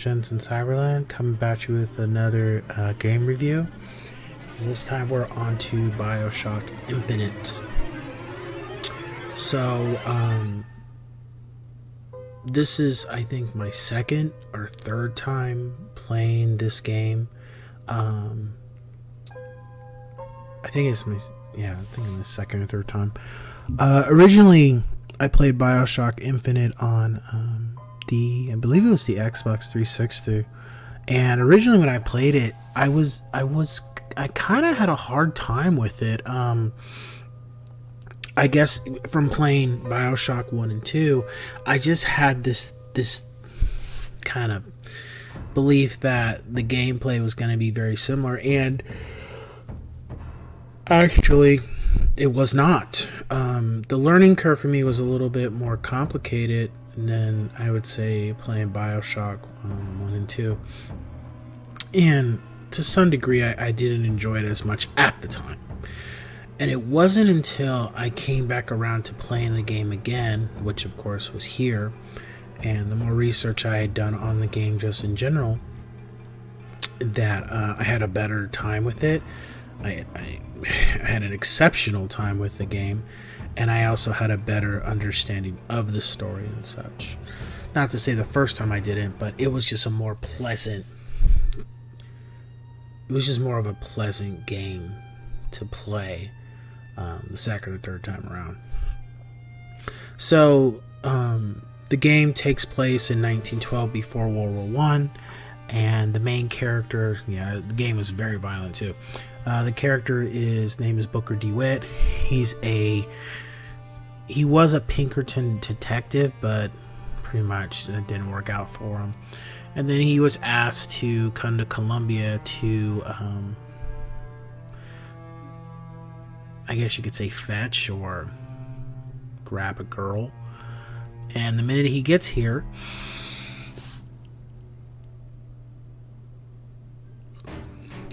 Gents in Cyberland, coming back you with another game review. And this time we're on to Bioshock Infinite. So, this is, I think, my second or third time playing this game. I think it's my second or third time. Originally, I played Bioshock Infinite on I believe it was the Xbox 360, and originally when I played it, I kind of had a hard time with it. I guess from playing Bioshock 1 and 2, I just had this kind of belief that the gameplay was going to be very similar, and actually it was not. The learning curve for me was a little bit more complicated than I would say playing Bioshock 1 and 2. And to some degree, I didn't enjoy it as much at the time. And it wasn't until I came back around to playing the game again, which of course was here, and the more research I had done on the game just in general, that I had a better time with it. I had an exceptional time with the game, and I also had a better understanding of the story and such. Not to say the first time I didn't, but it was just more of a pleasant game to play the second or third time around. So, the game takes place in 1912 before World War One, and the main character, the game was very violent too. The character name is Booker DeWitt. He was a Pinkerton detective, but pretty much it didn't work out for him. And then he was asked to come to Columbia to, I guess you could say, fetch or grab a girl. And the minute he gets here,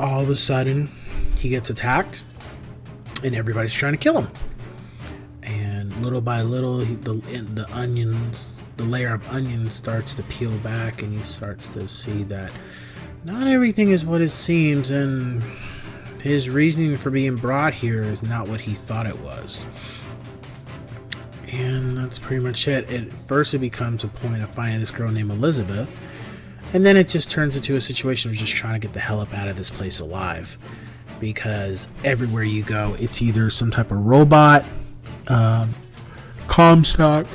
all of a sudden he gets attacked and everybody's trying to kill him. And little by little, the layer of onions starts to peel back, and he starts to see that not everything is what it seems, and his reasoning for being brought here is not what he thought it was. And that's pretty much it. At first it becomes a point of finding this girl named Elizabeth, and then it just turns into a situation of just trying to get the hell up out of this place alive, because everywhere you go, it's either some type of robot, Comstock,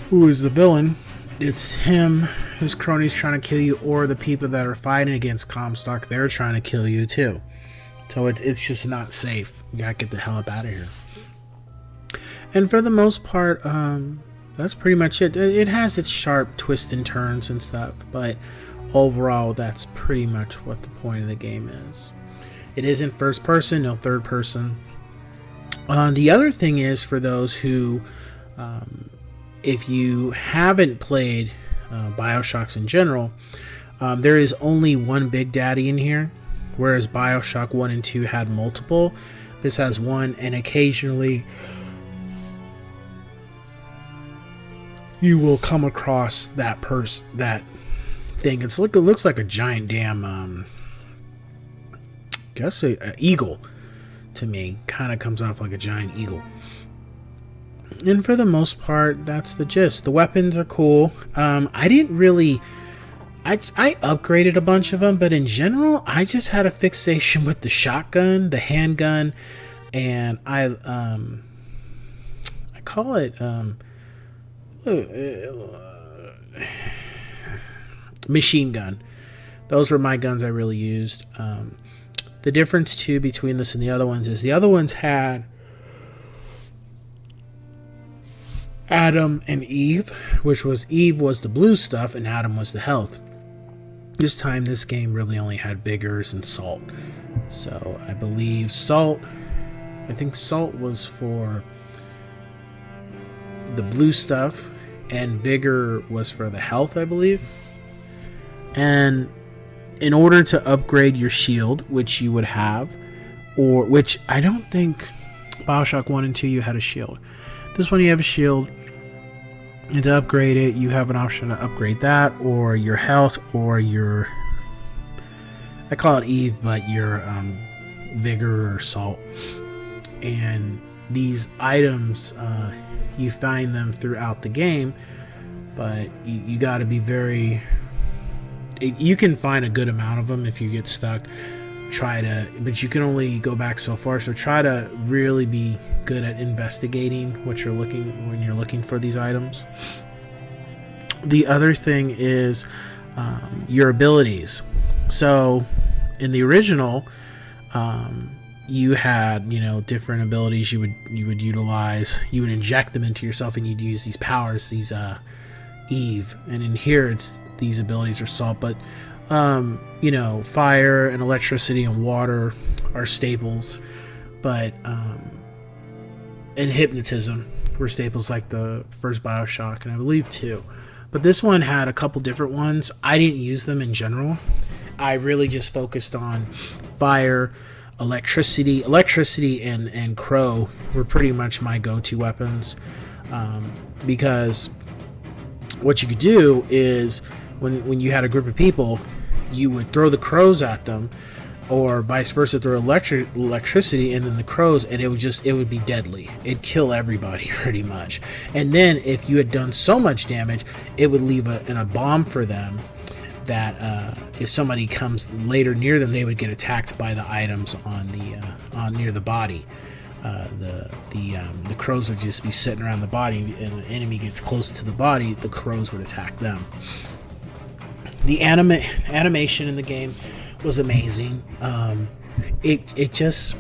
who is the villain. It's him, his cronies trying to kill you, or the people that are fighting against Comstock, they're trying to kill you too. So it's just not safe. You gotta get the hell up out of here. And for the most part, that's pretty much it. It has its sharp twists and turns and stuff, but overall, that's pretty much what the point of the game is. It isn't first person, no third person. The other thing is, for those who, if you haven't played Bioshocks in general, there is only one Big Daddy in here, whereas Bioshock 1 and 2 had multiple. This has one, and occasionally you will come across that thing. It looks like a giant damn, I guess a eagle to me. Kind of comes off like a giant eagle. And for the most part, that's the gist. The weapons are cool. I didn't really... I upgraded a bunch of them, but in general, I just had a fixation with the shotgun, the handgun, and I call it machine gun. Those were my guns I really used. The difference too between this and the other ones is the other ones had Adam and Eve, Eve was the blue stuff and Adam was the health. This time this game really only had vigors and salt. So I believe salt was for the blue stuff, and vigor was for the health, I believe. And in order to upgrade your shield, which you would have, or which I don't think Bioshock 1 and 2 you had a shield. This one you have a shield. And to upgrade it, you have an option to upgrade that, or your health, or your, I call it Eve, but your vigor or salt. And these items, you find them throughout the game, but you got to be very. You can find a good amount of them if you get stuck. But you can only go back so far. So try to really be good at investigating what you're looking when you're looking for these items. The other thing is your abilities. So in the original, you had different abilities you would utilize. You would inject them into yourself, and you'd use these powers, these Eve. And in here, it's these abilities are salt, but fire and electricity and water are staples, but and hypnotism were staples like the first Bioshock, and I believe too. But this one had a couple different ones. I didn't use them in general. I really just focused on fire, electricity and crow were pretty much my go-to weapons, because what you could do is when you had a group of people, you would throw the crows at them, or vice versa, throw electricity and then the crows, and it would be deadly. It'd kill everybody pretty much. And then if you had done so much damage, it would leave a bomb for them that if somebody comes later near them, they would get attacked by the items on near the body. The crows would just be sitting around the body, and the enemy gets close to the body, the crows would attack them. The animation in the game was amazing. It just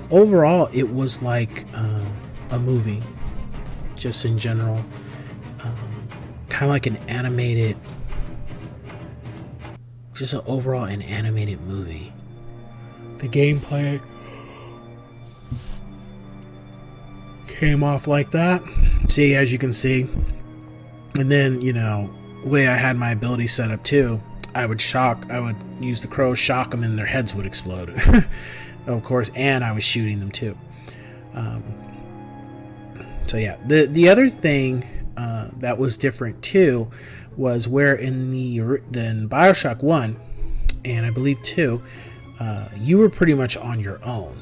overall it was like a movie, just in general, kind of like an animated, just an animated movie. The gameplay came off like that. See, as you can see, and then the way I had my ability set up too, I would use the crows, shock them, and their heads would explode. Of course, and I was shooting them too. So yeah, the other thing that was different too was where in Bioshock 1 and I believe 2, you were pretty much on your own.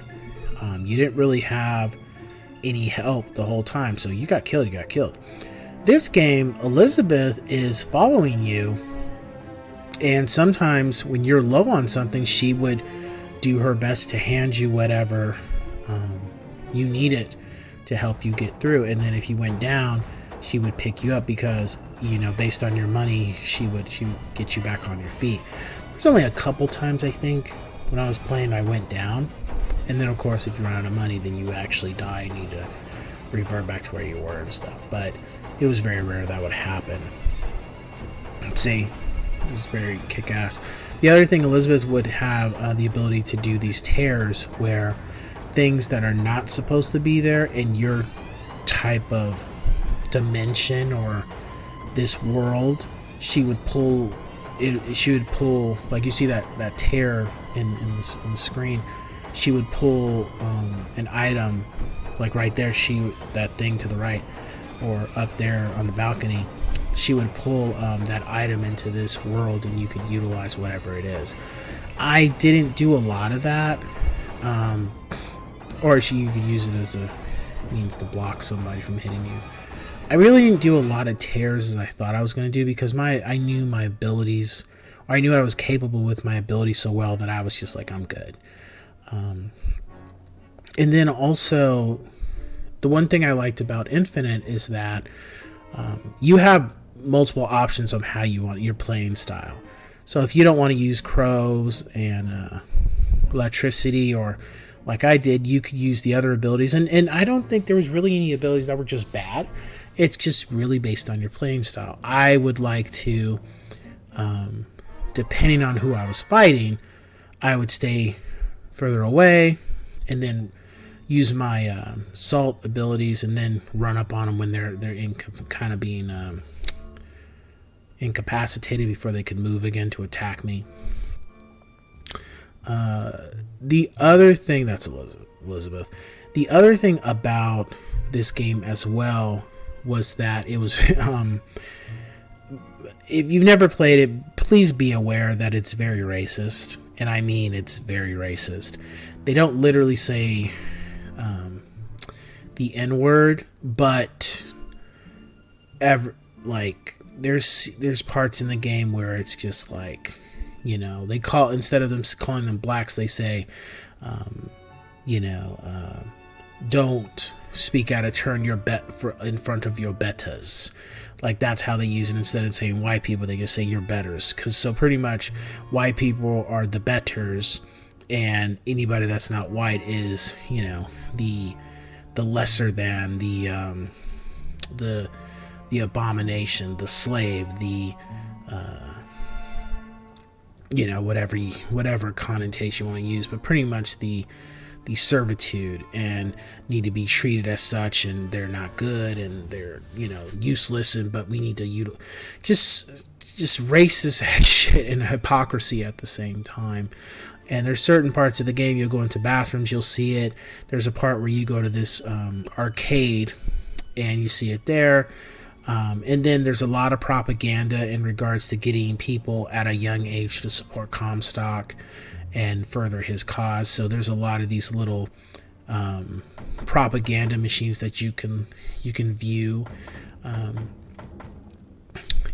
You didn't really have any help the whole time, so you got killed. This game, Elizabeth is following you, and sometimes when you're low on something, she would do her best to hand you whatever you needed to help you get through. And then if you went down, she would pick you up because, based on your money, she would get you back on your feet. There's only a couple times, I think, when I was playing, I went down. And then, of course, if you run out of money, then you actually die and need to revert back to where you were and stuff. But it was very rare that would happen. Let's see. It was very kick-ass. The other thing, Elizabeth would have the ability to do these tears where things that are not supposed to be there in your type of dimension or this world, she would pull, like you see that tear in the screen. She would pull an item, like right there, that thing to the right, or up there on the balcony, she would pull that item into this world, and you could utilize whatever it is. I didn't do a lot of that, or you could use it as a means to block somebody from hitting you. I really didn't do a lot of tears as I thought I was going to do, because I knew my abilities, or I knew I was capable with my abilities so well that I was just like, I'm good. And then also, the one thing I liked about Infinite is that you have multiple options of how you want your playing style. So if you don't want to use crows and electricity, or like I did, you could use the other abilities. And I don't think there was really any abilities that were just bad. It's just really based on your playing style. I would like to, depending on who I was fighting, I would stay further away and then use my salt abilities and then run up on them when they're kind of being incapacitated before they could move again to attack me. The other thing, that's Elizabeth. The other thing about this game as well was that it was if you've never played it, please be aware that it's very racist, and I mean it's very racist. They don't literally say the N-word, but there's parts in the game where it's just like, they call, instead of them calling them blacks, they say, don't speak out of turn your bet in front of your betters. Like, that's how they use it. Instead of saying white people, they just say your betters. So pretty much white people are the betters, and anybody that's not white is, the lesser than, the abomination, the slave, the whatever connotation you want to use, but pretty much the servitude, and need to be treated as such, and they're not good, and they're useless, but we need to just racist ass shit and hypocrisy at the same time. And there's certain parts of the game, you'll go into bathrooms, you'll see it. There's a part where you go to this arcade and you see it there. And then there's a lot of propaganda in regards to getting people at a young age to support Comstock and further his cause. So there's a lot of these little propaganda machines that you can view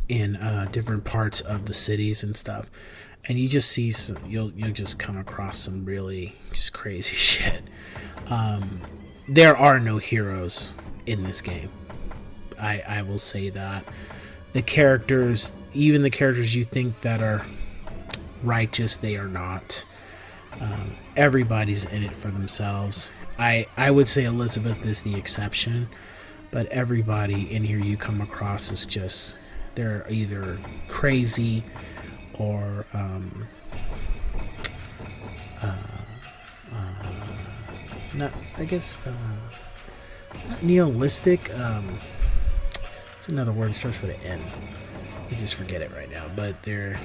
in different parts of the cities and stuff. And you just see you'll just come across some really just crazy shit. There are no heroes in this game. I will say that. The characters, even the characters you think that are righteous, they are not. Everybody's in it for themselves. I would say Elizabeth is the exception, but everybody in here you come across is just, they're either crazy or not nihilistic. It's another word that starts with an N. I just forget it right now. But they're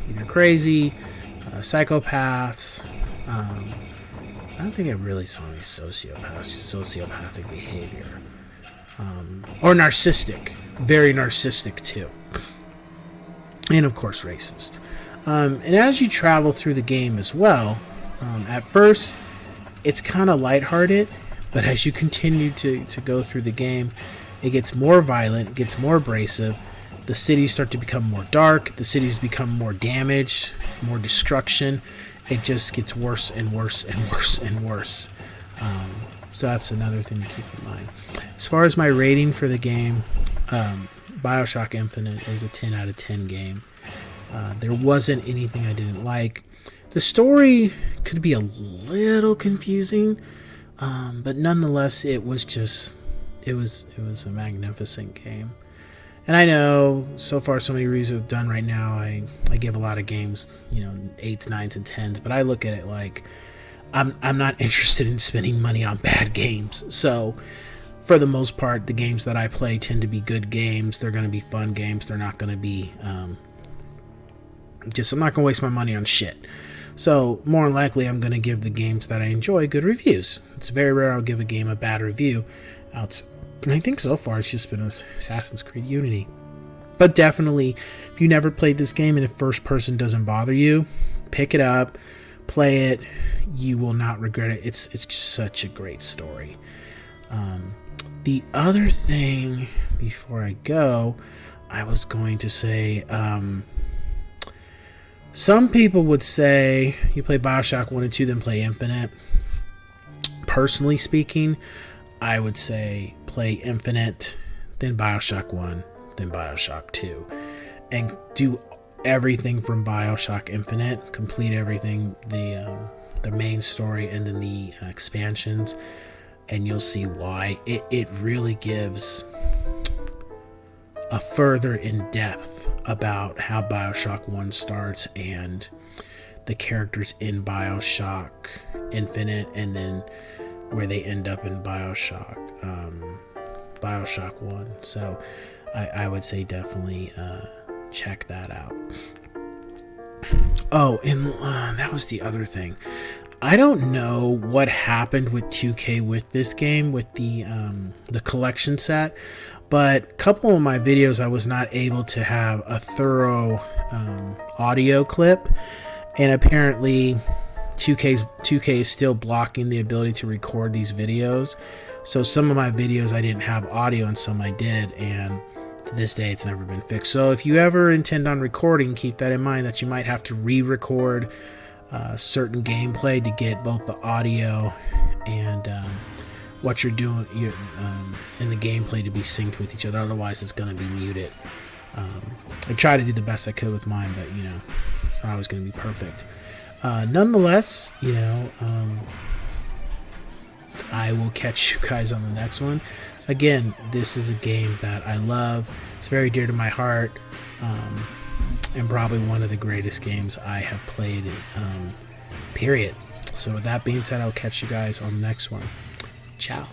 either crazy, psychopaths. I don't think I really saw any sociopathic behavior. Or narcissistic. Very narcissistic too. And of course racist. And as you travel through the game as well, at first it's kind of lighthearted, but as you continue to go through the game, it gets more violent, it gets more abrasive. The cities start to become more dark, the cities become more damaged, more destruction. It just gets worse and worse and worse and worse. So that's another thing to keep in mind. As far as my rating for the game, Bioshock Infinite is a 10 out of 10 game. There wasn't anything I didn't like. The story could be a little confusing, but nonetheless, it was a magnificent game. And I know so far so many reviews I've done right now, I give a lot of games, 8s, 9s, and 10s, but I look at it like I'm not interested in spending money on bad games. So for the most part, the games that I play tend to be good games. They're going to be fun games. They're not going to be I'm not going to waste my money on shit. So more than likely, I'm going to give the games that I enjoy good reviews. It's very rare I'll give a game a bad review. And I think so far it's just been Assassin's Creed Unity. But definitely, if you never played this game and if first person doesn't bother you, pick it up, play it. You will not regret it. It's just such a great story. The other thing, before I go, I was going to say, some people would say you play Bioshock 1 and 2, then play Infinite. Personally speaking, I would say play Infinite, then Bioshock 1, then Bioshock 2. And do everything from Bioshock Infinite, complete everything, the main story and then the expansions, and you'll see why. It really gives a further in depth about how Bioshock 1 starts and the characters in Bioshock Infinite, and then where they end up in Bioshock 1. So I would say definitely check that out. Oh, and that was the other thing. I don't know what happened with 2K with this game, with the collection set, but a couple of my videos I was not able to have a thorough audio clip, and apparently 2K is still blocking the ability to record these videos. So some of my videos I didn't have audio and some I did, and to this day it's never been fixed. So if you ever intend on recording, keep that in mind that you might have to re-record certain gameplay to get both the audio and what you're doing in the gameplay to be synced with each other. Otherwise it's going to be muted. I try to do the best I could with mine, but you know, it's not always going to be perfect. Nonetheless, you know, I will catch you guys on the next one. Again, this is a game that I love. It's very dear to my heart, and probably one of the greatest games I have played, period. So with that being said, I'll catch you guys on the next one. Ciao.